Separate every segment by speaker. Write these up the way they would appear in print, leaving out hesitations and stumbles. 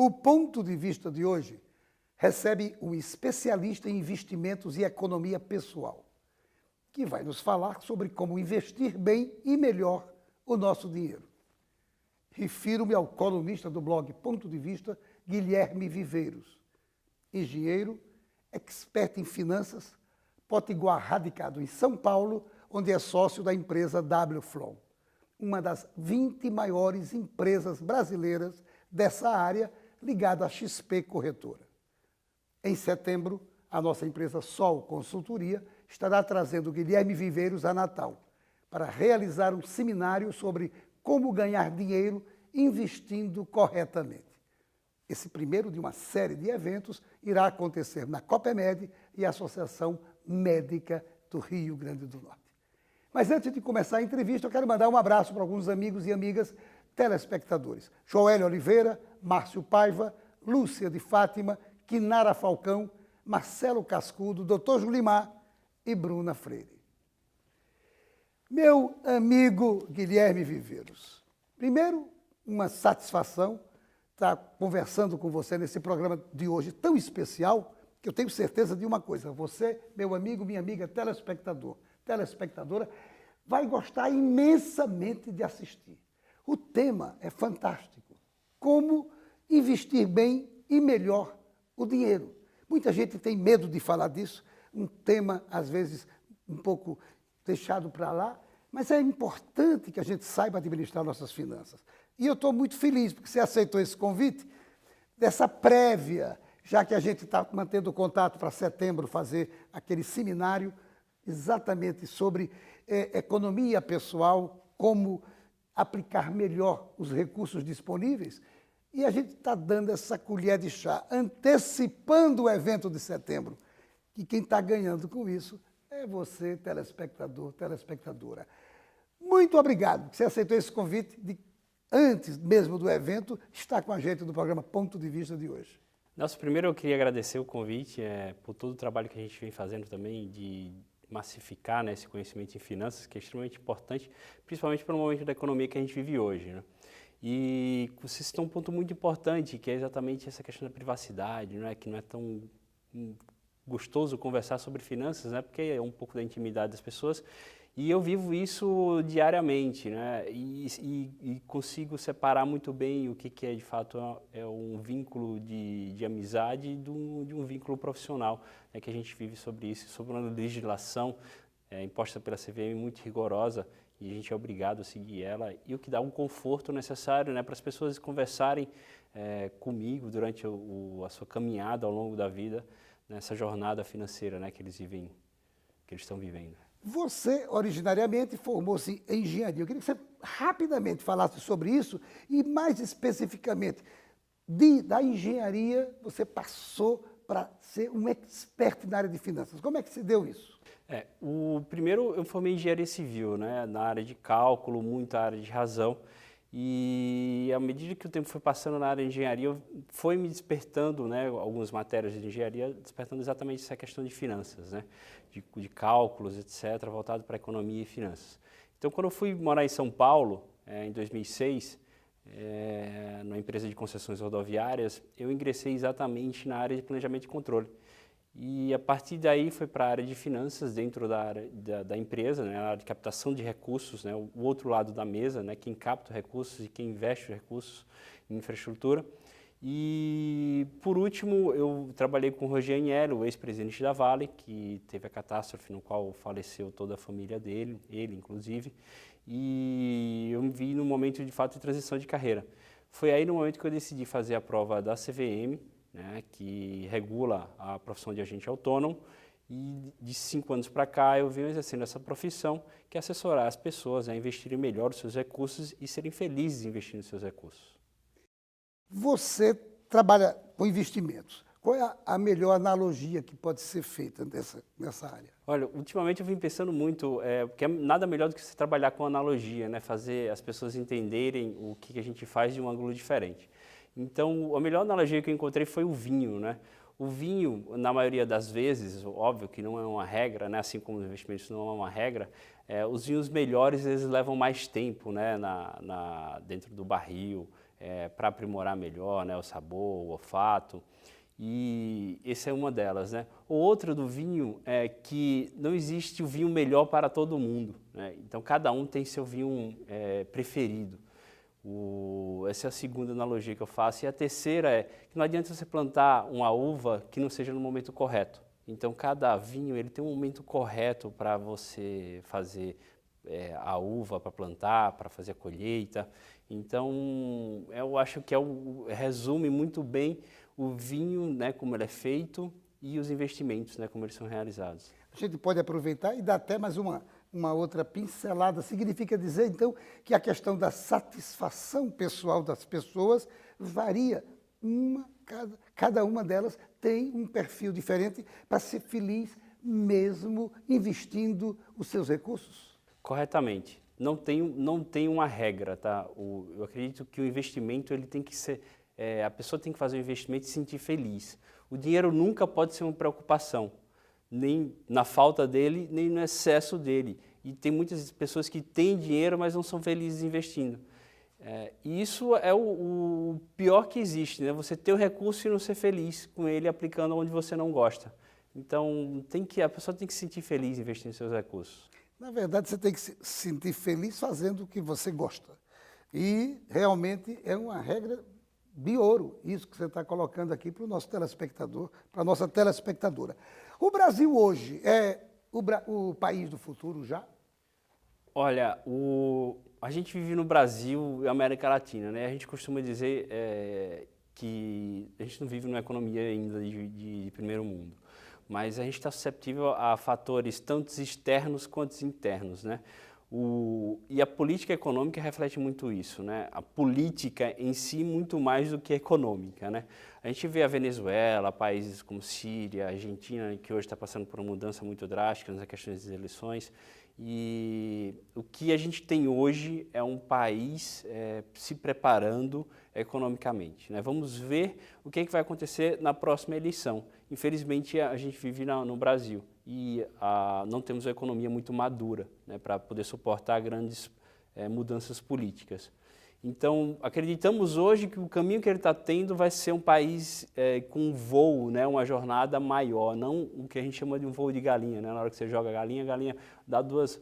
Speaker 1: O ponto de vista de hoje recebe um especialista em investimentos e economia pessoal, que vai nos falar sobre como investir bem e melhor o nosso dinheiro. Refiro-me ao colunista do blog Ponto de Vista, Guilherme Viveiros, engenheiro, expert em finanças, potiguar radicado em São Paulo, onde é sócio da empresa WFLOW, uma das 20 maiores empresas brasileiras dessa área, ligada à XP Corretora. Em setembro, a nossa empresa Sol Consultoria estará trazendo Guilherme Viveiros a Natal para realizar um seminário sobre como ganhar dinheiro investindo corretamente. Esse primeiro de uma série de eventos irá acontecer na Copemed e Associação Médica do Rio Grande do Norte. Mas antes de começar a entrevista, eu quero mandar um abraço para alguns amigos e amigas telespectadores. Joel Oliveira, Márcio Paiva, Lúcia de Fátima, Quinara Falcão, Marcelo Cascudo, Dr. Julimar e Bruna Freire. Meu amigo Guilherme Viveiros, primeiro, uma satisfação estar conversando com você nesse programa de hoje tão especial, que eu tenho certeza de uma coisa: você, meu amigo, minha amiga telespectador, telespectadora, vai gostar imensamente de assistir. O tema é fantástico. Como investir bem e melhor o dinheiro. Muita gente tem medo de falar disso, um tema, às vezes, um pouco deixado para lá, mas é importante que a gente saiba administrar nossas finanças. E eu estou muito feliz porque você aceitou esse convite, dessa prévia, já que a gente está mantendo contato para setembro fazer aquele seminário exatamente sobre economia pessoal, como aplicar melhor os recursos disponíveis. E a gente está dando essa colher de chá, antecipando o evento de setembro. E quem está ganhando com isso é você, telespectador, telespectadora. Muito obrigado que você aceitou esse convite de, antes mesmo do evento, estar com a gente no programa Ponto de Vista de hoje.
Speaker 2: Nossa, primeiro eu queria agradecer o convite, por todo o trabalho que a gente vem fazendo também de massificar, né, esse conhecimento em finanças, que é extremamente importante, principalmente para o momento da economia que a gente vive hoje, né? E vocês citou um ponto muito importante, que é exatamente essa questão da privacidade, né, que não é tão gostoso conversar sobre finanças, né, porque é um pouco da intimidade das pessoas. E eu vivo isso diariamente, né? E consigo separar muito bem o que é de fato é um vínculo de amizade de um vínculo profissional, né? Que a gente vive sobre isso, sobre uma legislação imposta pela CVM muito rigorosa, e a gente é obrigado a seguir ela, e o que dá um conforto necessário, né, para as pessoas conversarem comigo durante a sua caminhada ao longo da vida, nessa jornada financeira, né, que eles estão vivendo.
Speaker 1: Você, originariamente, formou-se em engenharia. Eu queria que você rapidamente falasse sobre isso e, mais especificamente, da engenharia, você passou para ser um expert na área de finanças. Como é que se deu isso?
Speaker 2: Primeiro, eu formei em engenharia civil, né, na área de cálculo, muita área de razão. E à medida que o tempo foi passando na área de engenharia, foi me despertando, né, algumas matérias de engenharia, despertando exatamente essa questão de finanças, né, de cálculos, etc., voltado para economia e finanças. Então, quando eu fui morar em São Paulo, em 2006, numa empresa de concessões rodoviárias, eu ingressei exatamente na área de planejamento e controle. E a partir daí foi para a área de finanças dentro da área da empresa, né, a área de captação de recursos, né, o outro lado da mesa, né, quem capta recursos e quem investe os recursos em infraestrutura. E, por último, eu trabalhei com o Roger Agnelli, o ex-presidente da Vale, que teve a catástrofe no qual faleceu toda a família dele, ele inclusive, e eu me vi num momento de fato de transição de carreira. Foi aí no momento que eu decidi fazer a prova da CVM, né, que regula a profissão de agente autônomo, e de 5 anos para cá eu venho exercendo essa profissão, que é assessorar as pessoas a investirem melhor os seus recursos e serem felizes investindo os seus recursos. Você trabalha com investimentos. Qual é a melhor analogia que pode ser feita nessa área? Olha, ultimamente eu vim pensando muito, porque é nada melhor do que você trabalhar com analogia, né, fazer as pessoas entenderem o que a gente faz de um ângulo diferente. Então, a melhor analogia que eu encontrei foi o vinho, né? O vinho, na maioria das vezes, óbvio que não é uma regra, né? Assim como os investimentos não é uma regra, os vinhos melhores eles levam mais tempo, né? Dentro do barril, para aprimorar melhor, né? O sabor, o olfato. E essa é uma delas, né? O outro do vinho é que não existe o vinho melhor para todo mundo, né? Então cada um tem seu vinho preferido. Essa é a segunda analogia que eu faço. E a terceira é que não adianta você plantar uma uva que não seja no momento correto. Então cada vinho ele tem um momento correto para você fazer a uva, para plantar, para fazer a colheita. Então eu acho que resume muito bem o vinho, né, como ele é feito, e os investimentos, né, como eles são realizados.
Speaker 1: A gente pode aproveitar e dar até mais uma outra pincelada. Significa dizer, então, que a questão da satisfação pessoal das pessoas varia. Cada uma delas tem um perfil diferente para ser feliz, mesmo investindo os seus recursos?
Speaker 2: Corretamente. Não tem uma regra, tá? Eu acredito que o investimento ele tem que ser... a pessoa tem que fazer o investimento e se sentir feliz. O dinheiro nunca pode ser uma preocupação, nem na falta dele, nem no excesso dele. E tem muitas pessoas que têm dinheiro, mas não são felizes investindo. E isso é o pior que existe, né? Você ter o recurso e não ser feliz com ele aplicando onde você não gosta. Então, a pessoa tem que se sentir feliz investindo em seus recursos.
Speaker 1: Na verdade, você tem que se sentir feliz fazendo o que você gosta. E realmente é uma regra de ouro, isso que você está colocando aqui para o nosso telespectador, para a nossa telespectadora. O Brasil hoje é o país do futuro já?
Speaker 2: Olha, a gente vive no Brasil e América Latina, né? A gente costuma dizer que a gente não vive numa economia ainda de primeiro mundo, mas a gente está susceptível a fatores tanto externos quanto internos, né? E a política econômica reflete muito isso, né? A política em si muito mais do que a econômica, né? A gente vê a Venezuela, países como Síria, Argentina, que hoje está passando por uma mudança muito drástica nas questões das eleições, e o que a gente tem hoje é um país se preparando economicamente, né? Vamos ver o que vai acontecer na próxima eleição. Infelizmente, a gente vive no Brasil e não temos uma economia muito madura, né, para poder suportar grandes mudanças políticas. Então, acreditamos hoje que o caminho que ele está tendo vai ser um país com um voo, né, uma jornada maior, não o que a gente chama de um voo de galinha, né? Na hora que você joga a galinha dá duas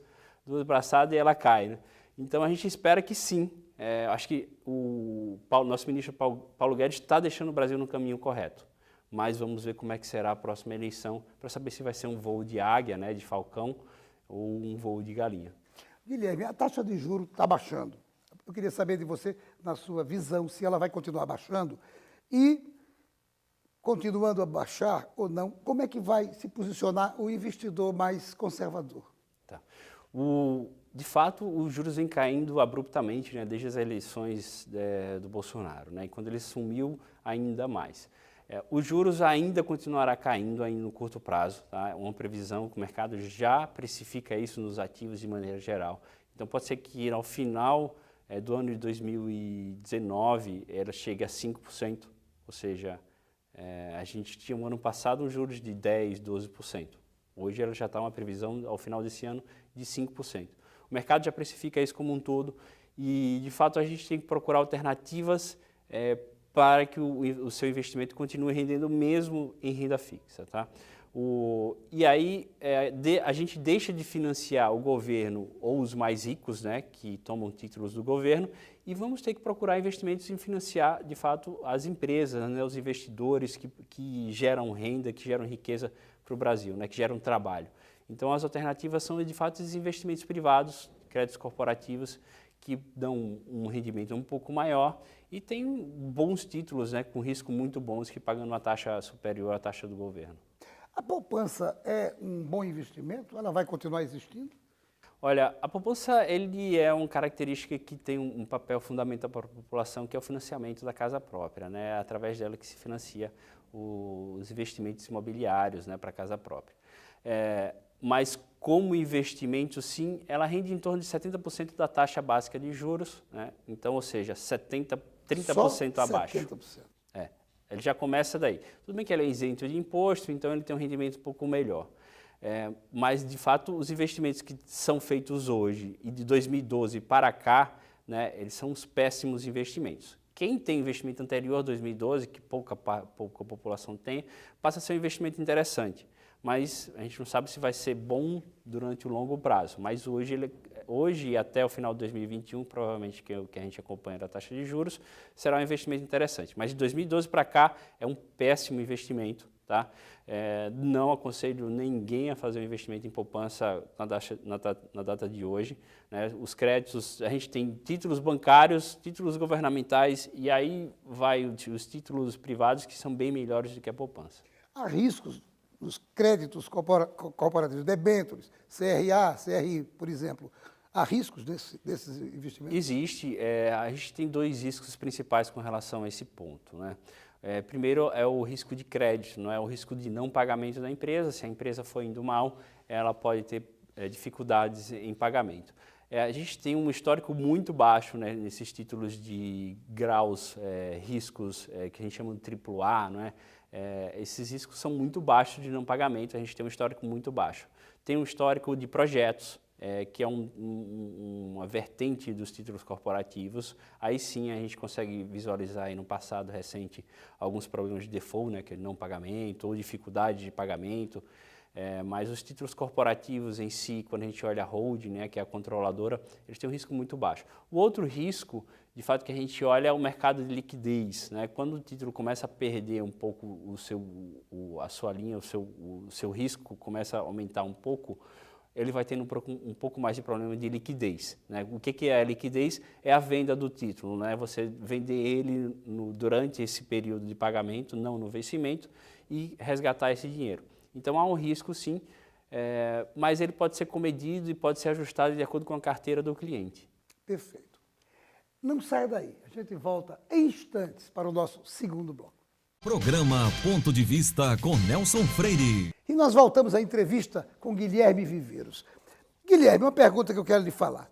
Speaker 2: braçadas e ela cai, né? Então, a gente espera que sim. Acho que nosso ministro Paulo Guedes está deixando o Brasil no caminho correto. Mas vamos ver como é que será a próxima eleição para saber se vai ser um voo de águia, né, de falcão, ou um voo de galinha.
Speaker 1: Guilherme, a taxa de juros está baixando. Eu queria saber de você, na sua visão, se ela vai continuar baixando e, continuando a baixar ou não, como é que vai se posicionar o investidor mais conservador?
Speaker 2: Tá. De fato, os juros vêm caindo abruptamente, né, desde as eleições do Bolsonaro, né, e quando ele sumiu, ainda mais. Os juros ainda continuará caindo ainda no curto prazo, tá? Uma previsão que o mercado já precifica isso nos ativos de maneira geral. Então pode ser que ao final do ano de 2019 ela chegue a 5%, ou seja, a gente tinha no ano passado um juros de 10%, 12%. Hoje ela já está uma previsão ao final desse ano de 5%. O mercado já precifica isso como um todo e de fato a gente tem que procurar alternativas para que o seu investimento continue rendendo mesmo em renda fixa, tá? E aí a gente deixa de financiar o governo ou os mais ricos, né, que tomam títulos do governo, e vamos ter que procurar investimentos em financiar, de fato, as empresas, né, os investidores que geram renda, que geram riqueza para o Brasil, né, que geram trabalho. Então as alternativas são, de fato, esses investimentos privados, créditos corporativos, que dão um rendimento um pouco maior e tem bons títulos, né, com risco muito bons, que pagam uma taxa superior à taxa do governo.
Speaker 1: A poupança é um bom investimento? Ela vai continuar existindo?
Speaker 2: Olha, a poupança ele é uma característica que tem um papel fundamental para a população, que é o financiamento da casa própria, né? É através dela que se financia os investimentos imobiliários, né, para a casa própria. Mas como investimento, sim, ela rende em torno de 70% da taxa básica de juros, né? Então, ou seja, 30% abaixo.
Speaker 1: 70%.
Speaker 2: Ele já começa daí. Tudo bem que ele é isento de imposto, então ele tem um rendimento um pouco melhor. Mas, de fato, os investimentos que são feitos hoje e de 2012 para cá, né, eles são os péssimos investimentos. Quem tem investimento anterior a 2012, que pouca população tem, passa a ser um investimento interessante. Mas a gente não sabe se vai ser bom durante o longo prazo. Mas hoje e até o final de 2021, provavelmente que a gente acompanha da taxa de juros, será um investimento interessante. Mas de 2012 para cá é um péssimo investimento. Tá? Não aconselho ninguém a fazer um investimento em poupança na data de hoje. Né? Os créditos, a gente tem títulos bancários, títulos governamentais e aí vai os títulos privados que são bem melhores do que a poupança.
Speaker 1: Há riscos nos créditos corporativos, debêntures, CRA, CRI, por exemplo. Há riscos desses investimentos?
Speaker 2: Existe. A gente tem dois riscos principais com relação a esse ponto, né? Primeiro é o risco de crédito, não é o risco de não pagamento da empresa. Se a empresa for indo mal, ela pode ter dificuldades em pagamento. A gente tem um histórico muito baixo, né, nesses títulos de graus, riscos que a gente chama de AAA, não é? Esses riscos são muito baixos de não pagamento, a gente tem um histórico muito baixo. Tem um histórico de projetos, que é uma vertente dos títulos corporativos. Aí sim a gente consegue visualizar aí no passado recente alguns problemas de default, né, que é não pagamento ou dificuldade de pagamento. Mas os títulos corporativos em si, quando a gente olha a holding, né, que é a controladora, eles têm um risco muito baixo. O outro risco, de fato, que a gente olha é o mercado de liquidez, né? Quando o título começa a perder um pouco a sua linha, o seu risco começa a aumentar um pouco, ele vai tendo um pouco mais de problema de liquidez, né? O que é a liquidez? É a venda do título, né? Você vender ele durante esse período de pagamento, não no vencimento, e resgatar esse dinheiro. Então há um risco sim, mas ele pode ser comedido e pode ser ajustado de acordo com a carteira do cliente.
Speaker 1: Perfeito. Não saia daí, a gente volta em instantes para o nosso segundo bloco.
Speaker 3: Programa Ponto de Vista com Nelson Freire.
Speaker 1: E nós voltamos à entrevista com Guilherme Viveiros. Guilherme, uma pergunta que eu quero lhe falar.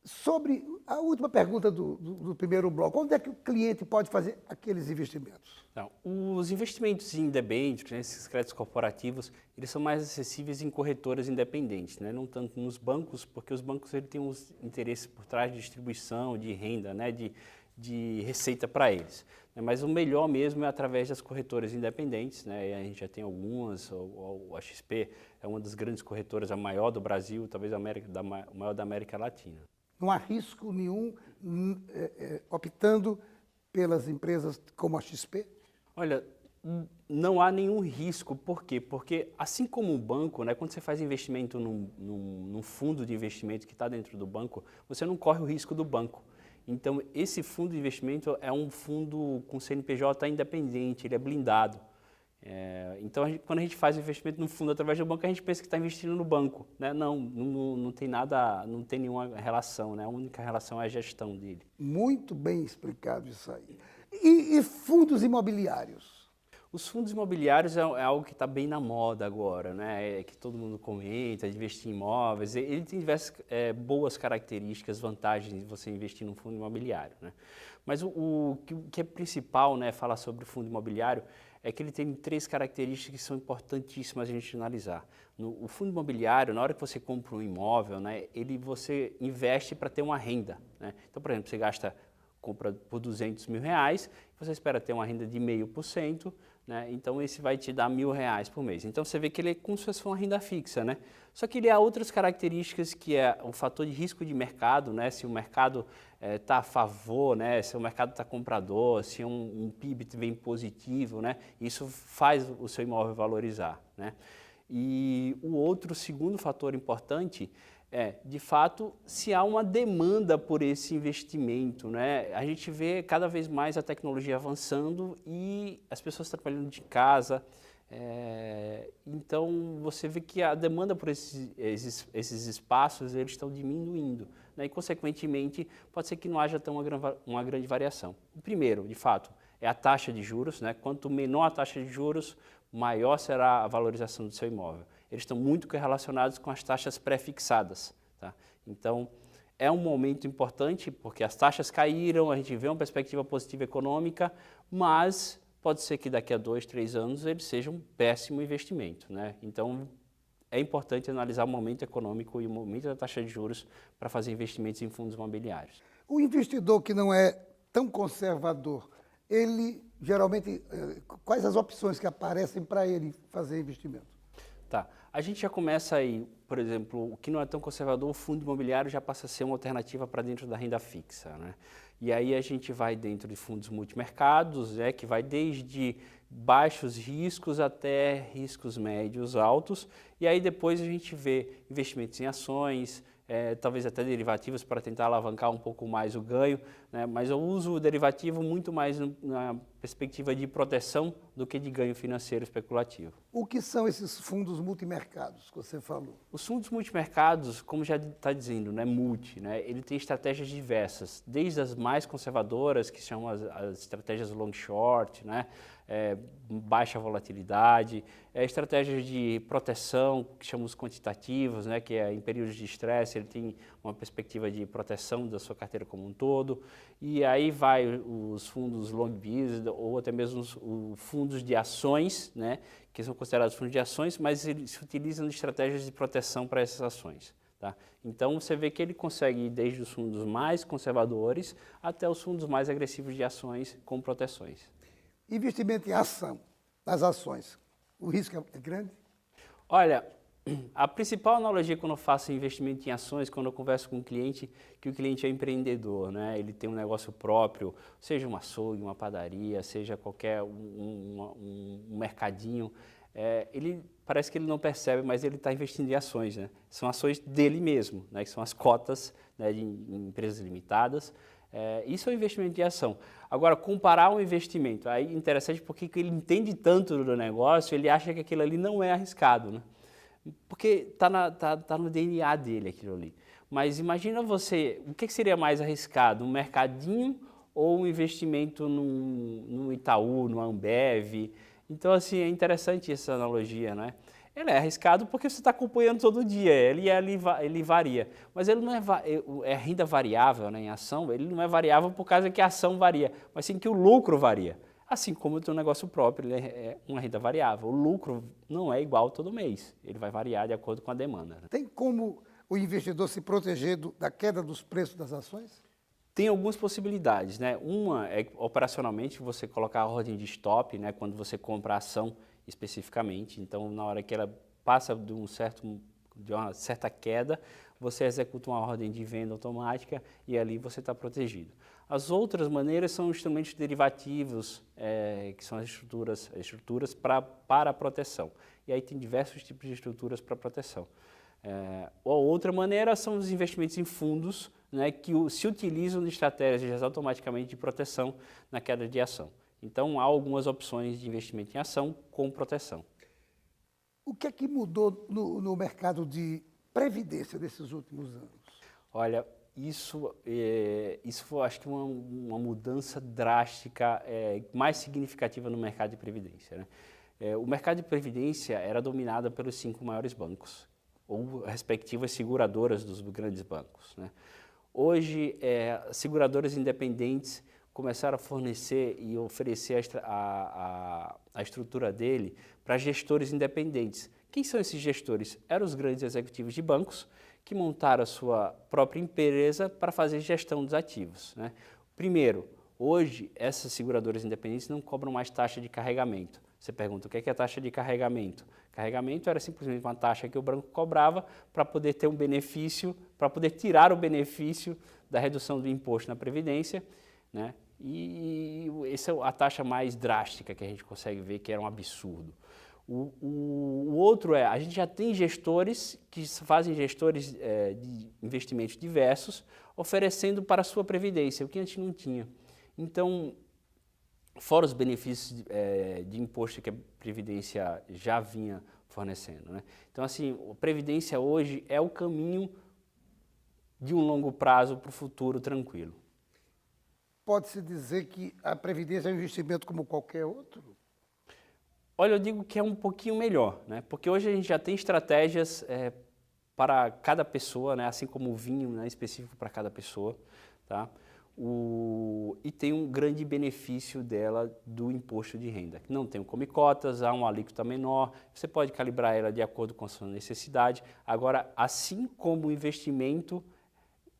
Speaker 1: Sobre a última pergunta do primeiro bloco. Onde é que o cliente pode fazer aqueles investimentos?
Speaker 2: Não, os investimentos em debêntures, né, esses créditos corporativos, eles são mais acessíveis em corretoras independentes, né, não tanto nos bancos, porque os bancos têm uns interesses por trás de distribuição, de renda, né, de receita para eles. Mas o melhor mesmo é através das corretoras independentes, né? A gente já tem algumas, a XP é uma das grandes corretoras, a maior do Brasil, talvez a maior da América Latina.
Speaker 1: Não há risco nenhum optando pelas empresas como a XP?
Speaker 2: Olha, não há nenhum risco. Por quê? Porque assim como o banco, né, quando você faz investimento num fundo de investimento que está dentro do banco, você não corre o risco do banco. Então, esse fundo de investimento é um fundo com CNPJ independente, ele é blindado. Então, quando a gente faz investimento no fundo através do banco, a gente pensa que está investindo no banco, né? Não tem nada, não tem nenhuma relação, né? A única relação é a gestão dele.
Speaker 1: Muito bem explicado isso aí. E fundos imobiliários?
Speaker 2: Os fundos imobiliários é algo que está bem na moda agora, né? Que todo mundo comenta, de investir em imóveis. Ele tem diversas boas características, vantagens de você investir num fundo imobiliário, né? Mas o que é principal, né, falar sobre o fundo imobiliário é que ele tem 3 características que são importantíssimas a gente analisar. O fundo imobiliário, na hora que você compra um imóvel, né, você investe para ter uma renda, né? Então, por exemplo, você compra por R$200 mil, você espera ter uma renda de 0,5%, né? Então esse vai te dar R$1.000 por mês. Então você vê que ele é como se fosse uma renda fixa, né? Só que ele há outras características que é o fator de risco de mercado, né? Se o mercado está a favor, né? Se o mercado está comprador, se um PIB vem positivo, né? Isso faz o seu imóvel valorizar, né? E o segundo fator importante de fato, se há uma demanda por esse investimento, né? A gente vê cada vez mais a tecnologia avançando e as pessoas trabalhando de casa. Então, você vê que a demanda por esses espaços eles estão diminuindo, né? E, consequentemente, pode ser que não haja tão uma grande variação. O primeiro, de fato, é a taxa de juros, né? Quanto menor a taxa de juros, maior será a valorização do seu imóvel. Eles estão muito correlacionados com as taxas pré-fixadas, tá? Então, é um momento importante porque as taxas caíram, a gente vê uma perspectiva positiva econômica, mas pode ser que daqui a 2, 3 anos ele seja um péssimo investimento, né? Então, é importante analisar o momento econômico e o momento da taxa de juros para fazer investimentos em fundos imobiliários.
Speaker 1: O investidor que não é tão conservador, ele geralmente, quais as opções que aparecem para ele fazer investimento?
Speaker 2: Tá. A gente já começa aí, por exemplo, o que não é tão conservador, o fundo imobiliário já passa a ser uma alternativa para dentro da renda fixa, né? E aí a gente vai dentro de fundos multimercados, né, que vai desde baixos riscos até riscos médios altos, e aí depois a gente vê investimentos em ações, talvez até derivativos para tentar alavancar um pouco mais o ganho, né? Mas eu uso o derivativo muito mais na perspectiva de proteção do que de ganho financeiro especulativo.
Speaker 1: O que são esses fundos multimercados que você falou?
Speaker 2: Os fundos multimercados, como já está dizendo, né, multi, né, ele tem estratégias diversas, desde as mais conservadoras, que são as estratégias long short, né, baixa volatilidade, estratégias de proteção, que chamamos quantitativos, né, que é em períodos de estresse, ele tem uma perspectiva de proteção da sua carteira como um todo, e aí vai os fundos long business ou até mesmo os fundos de ações, né, que são considerados fundos de ações, mas eles se utilizam de estratégias de proteção para essas ações. Tá? Então, você vê que ele consegue ir desde os fundos mais conservadores até os fundos mais agressivos de ações com proteções.
Speaker 1: Investimento em ação, nas ações, o risco é grande?
Speaker 2: Olha, a principal analogia quando eu faço investimento em ações, quando eu converso com um cliente, que o cliente é empreendedor, né? Ele tem um negócio próprio, seja um açougue, uma padaria, seja qualquer um mercadinho, ele parece que ele não percebe, mas ele está investindo em ações, né? São ações dele mesmo, né? Que são as cotas, né, de empresas limitadas. Isso é um investimento de ação. Agora, comparar um investimento, aí é interessante porque ele entende tanto do negócio, ele acha que aquilo ali não é arriscado, né? Porque tá no DNA dele aquilo ali. Mas imagina você, o que seria mais arriscado? Um mercadinho ou um investimento num Itaú, numa Ambev? Então, assim, é interessante essa analogia, né? Ele é arriscado porque você está acompanhando todo dia, ele varia. Mas ele não é renda variável, né, em ação, ele não é variável por causa que a ação varia, mas sim que o lucro varia. Assim como o teu negócio próprio, ele é uma renda variável. O lucro não é igual todo mês, ele vai variar de acordo com a demanda. Né?
Speaker 1: Tem como o investidor se proteger da queda dos preços das ações?
Speaker 2: Tem algumas possibilidades, né? Uma é operacionalmente você colocar a ordem de stop, né, quando você compra a ação especificamente. Então, na hora que ela passa de uma certa queda, você executa uma ordem de venda automática e ali você está protegido. As outras maneiras são instrumentos derivativos, que são as estruturas para a proteção. E aí tem diversos tipos de estruturas para proteção. Outra maneira são os investimentos em fundos, né, que se utilizam de estratégias automaticamente de proteção na queda de ação. Então, há algumas opções de investimento em ação com proteção.
Speaker 1: O que é que mudou no mercado de previdência desses últimos anos?
Speaker 2: Olha, isso foi, acho que, uma mudança drástica, mais significativa no mercado de previdência, né? O mercado de previdência era dominado pelos 5 maiores bancos, ou respectivas seguradoras dos grandes bancos, né? Hoje, seguradoras independentes começaram a fornecer e oferecer a estrutura dele para gestores independentes. Quem são esses gestores? Eram os grandes executivos de bancos que montaram a sua própria empresa para fazer gestão dos ativos, né? Primeiro, hoje essas seguradoras independentes não cobram mais taxa de carregamento. Você pergunta, o que é a taxa de carregamento? Carregamento era simplesmente uma taxa que o banco cobrava para poder ter um benefício, para poder tirar o benefício da redução do imposto na Previdência, né? E essa é a taxa mais drástica que a gente consegue ver, que era um absurdo. O outro a gente já tem gestores que fazem gestores de investimentos diversos, oferecendo para a sua Previdência, o que antes não tinha. Então, fora os benefícios de imposto que a Previdência já vinha fornecendo, né? Então, assim, a Previdência hoje é o caminho de um longo prazo para o futuro tranquilo.
Speaker 1: Pode-se dizer que a Previdência é um investimento como qualquer outro?
Speaker 2: Olha, eu digo que é um pouquinho melhor, né? Porque hoje a gente já tem estratégias para cada pessoa, né, assim como o vinho, né, específico para cada pessoa, tá? E tem um grande benefício dela do imposto de renda. Não tem come-cotas, há uma alíquota menor, você pode calibrar ela de acordo com a sua necessidade. Agora, assim como o investimento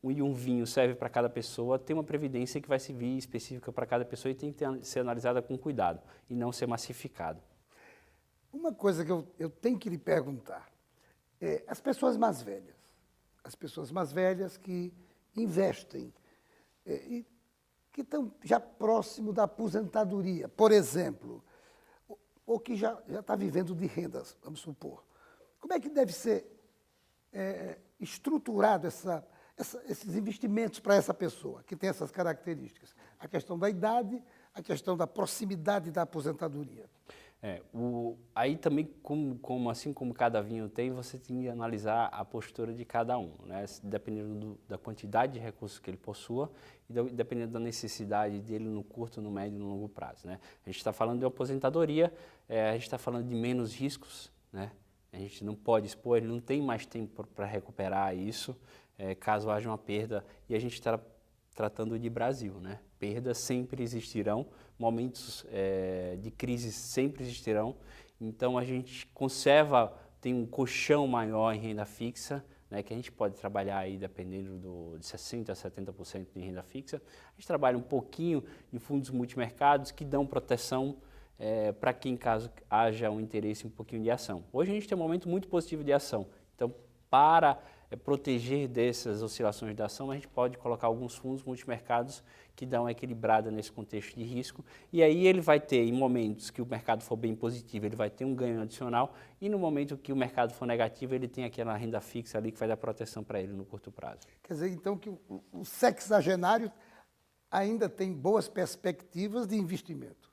Speaker 2: e um vinho serve para cada pessoa, tem uma previdência que vai servir específica para cada pessoa e tem que ser analisada com cuidado e não ser massificado.
Speaker 1: Uma coisa que eu tenho que lhe perguntar, as pessoas mais velhas que investem, e que estão já próximo da aposentadoria, por exemplo, ou que já está vivendo de rendas, vamos supor. Como é que deve ser estruturado esses investimentos para essa pessoa que tem essas características? A questão da idade, a questão da proximidade da aposentadoria.
Speaker 2: Aí também, assim como cada vinho tem, você tem que analisar a postura de cada um, né? Dependendo da quantidade de recursos que ele possua e dependendo da necessidade dele no curto, no médio e no longo prazo, né? A gente está falando de aposentadoria, a gente está falando de menos riscos, né? A gente não pode expor, ele não tem mais tempo para recuperar isso, caso haja uma perda, e a gente está tratando de Brasil, né? Perdas sempre existirão, momentos de crise sempre existirão, então a gente tem um colchão maior em renda fixa, né, que a gente pode trabalhar aí dependendo de 60% a 70% de renda fixa. A gente trabalha um pouquinho em fundos multimercados que dão proteção para quem, caso haja um interesse um pouquinho de ação. Hoje a gente tem um momento muito positivo de ação, então para proteger dessas oscilações da ação, a gente pode colocar alguns fundos multimercados que dão uma equilibrada nesse contexto de risco, e aí ele vai ter, em momentos que o mercado for bem positivo, ele vai ter um ganho adicional, e no momento que o mercado for negativo, ele tem aquela renda fixa ali que vai dar proteção para ele no curto prazo.
Speaker 1: Quer dizer, então, que o sexagenário ainda tem boas perspectivas de investimento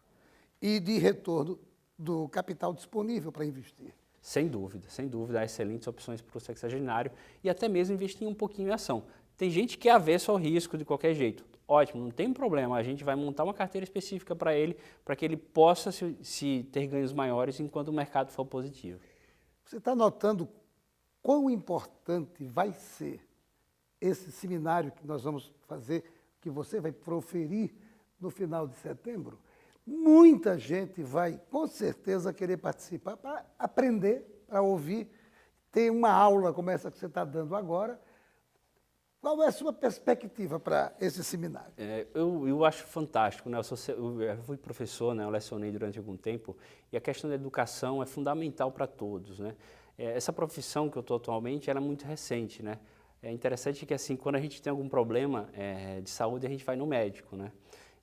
Speaker 1: e de retorno do capital disponível para investir.
Speaker 2: Sem dúvida, há excelentes opções para o sexagenário e até mesmo investir um pouquinho em ação. Tem gente que é avesso ao risco de qualquer jeito. Ótimo, não tem problema, a gente vai montar uma carteira específica para ele, para que ele possa se ter ganhos maiores enquanto o mercado for positivo.
Speaker 1: Você está notando quão importante vai ser esse seminário que nós vamos fazer, que você vai proferir no final de setembro? Muita gente vai, com certeza, querer participar para aprender, para ouvir, ter uma aula como essa que você está dando agora. Qual é a sua perspectiva para esse seminário?
Speaker 2: Eu acho fantástico, né? Eu fui professor, né? Eu lecionei durante algum tempo, e a questão da educação é fundamental para todos, né? Essa profissão que eu estou atualmente, ela é muito recente, né? É interessante que, assim, quando a gente tem algum problema de saúde, a gente vai no médico, né?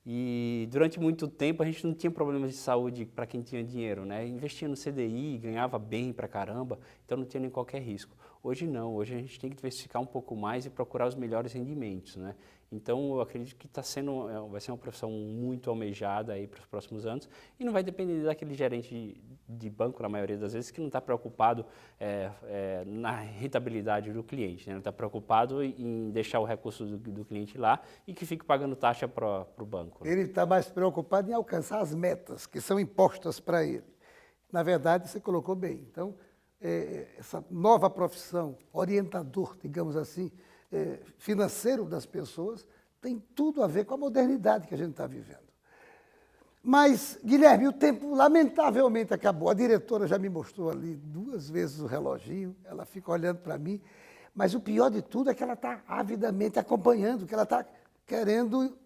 Speaker 2: E durante muito tempo a gente não tinha problemas de saúde para quem tinha dinheiro, né? Investia no CDI, ganhava bem pra caramba, então não tinha nem qualquer risco. Hoje não, hoje a gente tem que diversificar um pouco mais e procurar os melhores rendimentos, né? Então eu acredito que vai ser uma profissão muito almejada aí para os próximos anos e não vai depender daquele gerente de banco, na maioria das vezes, que não está preocupado na rentabilidade do cliente, né? Ele está preocupado em deixar o recurso do cliente lá e que fique pagando taxa para o banco, né?
Speaker 1: Ele está mais preocupado em alcançar as metas que são impostas para ele. Na verdade, você colocou bem. Então, essa nova profissão, orientador, digamos assim, financeiro das pessoas, tem tudo a ver com a modernidade que a gente está vivendo. Mas, Guilherme, o tempo lamentavelmente acabou. A diretora já me mostrou ali 2 vezes o reloginho, ela fica olhando para mim, mas o pior de tudo é que ela está avidamente acompanhando, que ela está querendo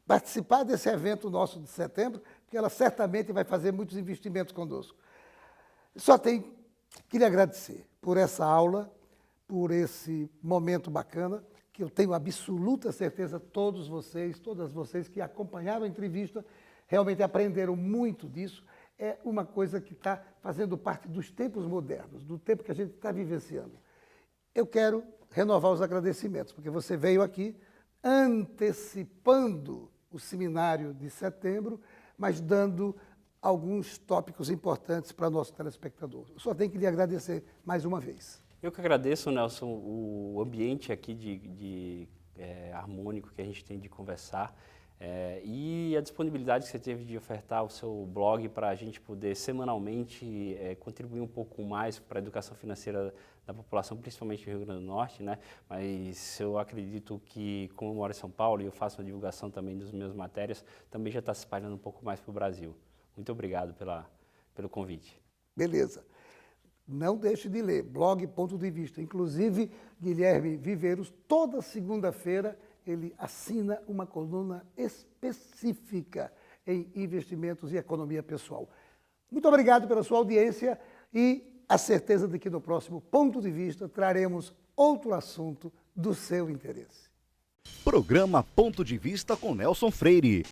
Speaker 1: participar desse evento nosso de setembro, porque ela certamente vai fazer muitos investimentos conosco. Só tenho que lhe agradecer por essa aula, por esse momento bacana, que eu tenho absoluta certeza, todas vocês que acompanharam a entrevista, realmente aprenderam muito disso. É uma coisa que está fazendo parte dos tempos modernos, do tempo que a gente está vivenciando. Eu quero renovar os agradecimentos, porque você veio aqui antecipando o seminário de setembro, mas dando alguns tópicos importantes para nosso telespectador. Eu só tenho que lhe agradecer mais uma vez.
Speaker 2: Eu que agradeço, Nelson, o ambiente aqui harmônico que a gente tem de conversar e a disponibilidade que você teve de ofertar o seu blog para a gente poder semanalmente contribuir um pouco mais para a educação financeira da população, principalmente do Rio Grande do Norte, né? Mas eu acredito que, como eu moro em São Paulo e eu faço uma divulgação também das minhas matérias, também já está se espalhando um pouco mais para o Brasil. Muito obrigado pelo convite.
Speaker 1: Beleza. Não deixe de ler, blog Ponto de Vista. Inclusive, Guilherme Viveiros, toda segunda-feira, ele assina uma coluna específica em investimentos e economia pessoal. Muito obrigado pela sua audiência e a certeza de que no próximo Ponto de Vista traremos outro assunto do seu interesse.
Speaker 4: Programa Ponto de Vista com Nelson Freire.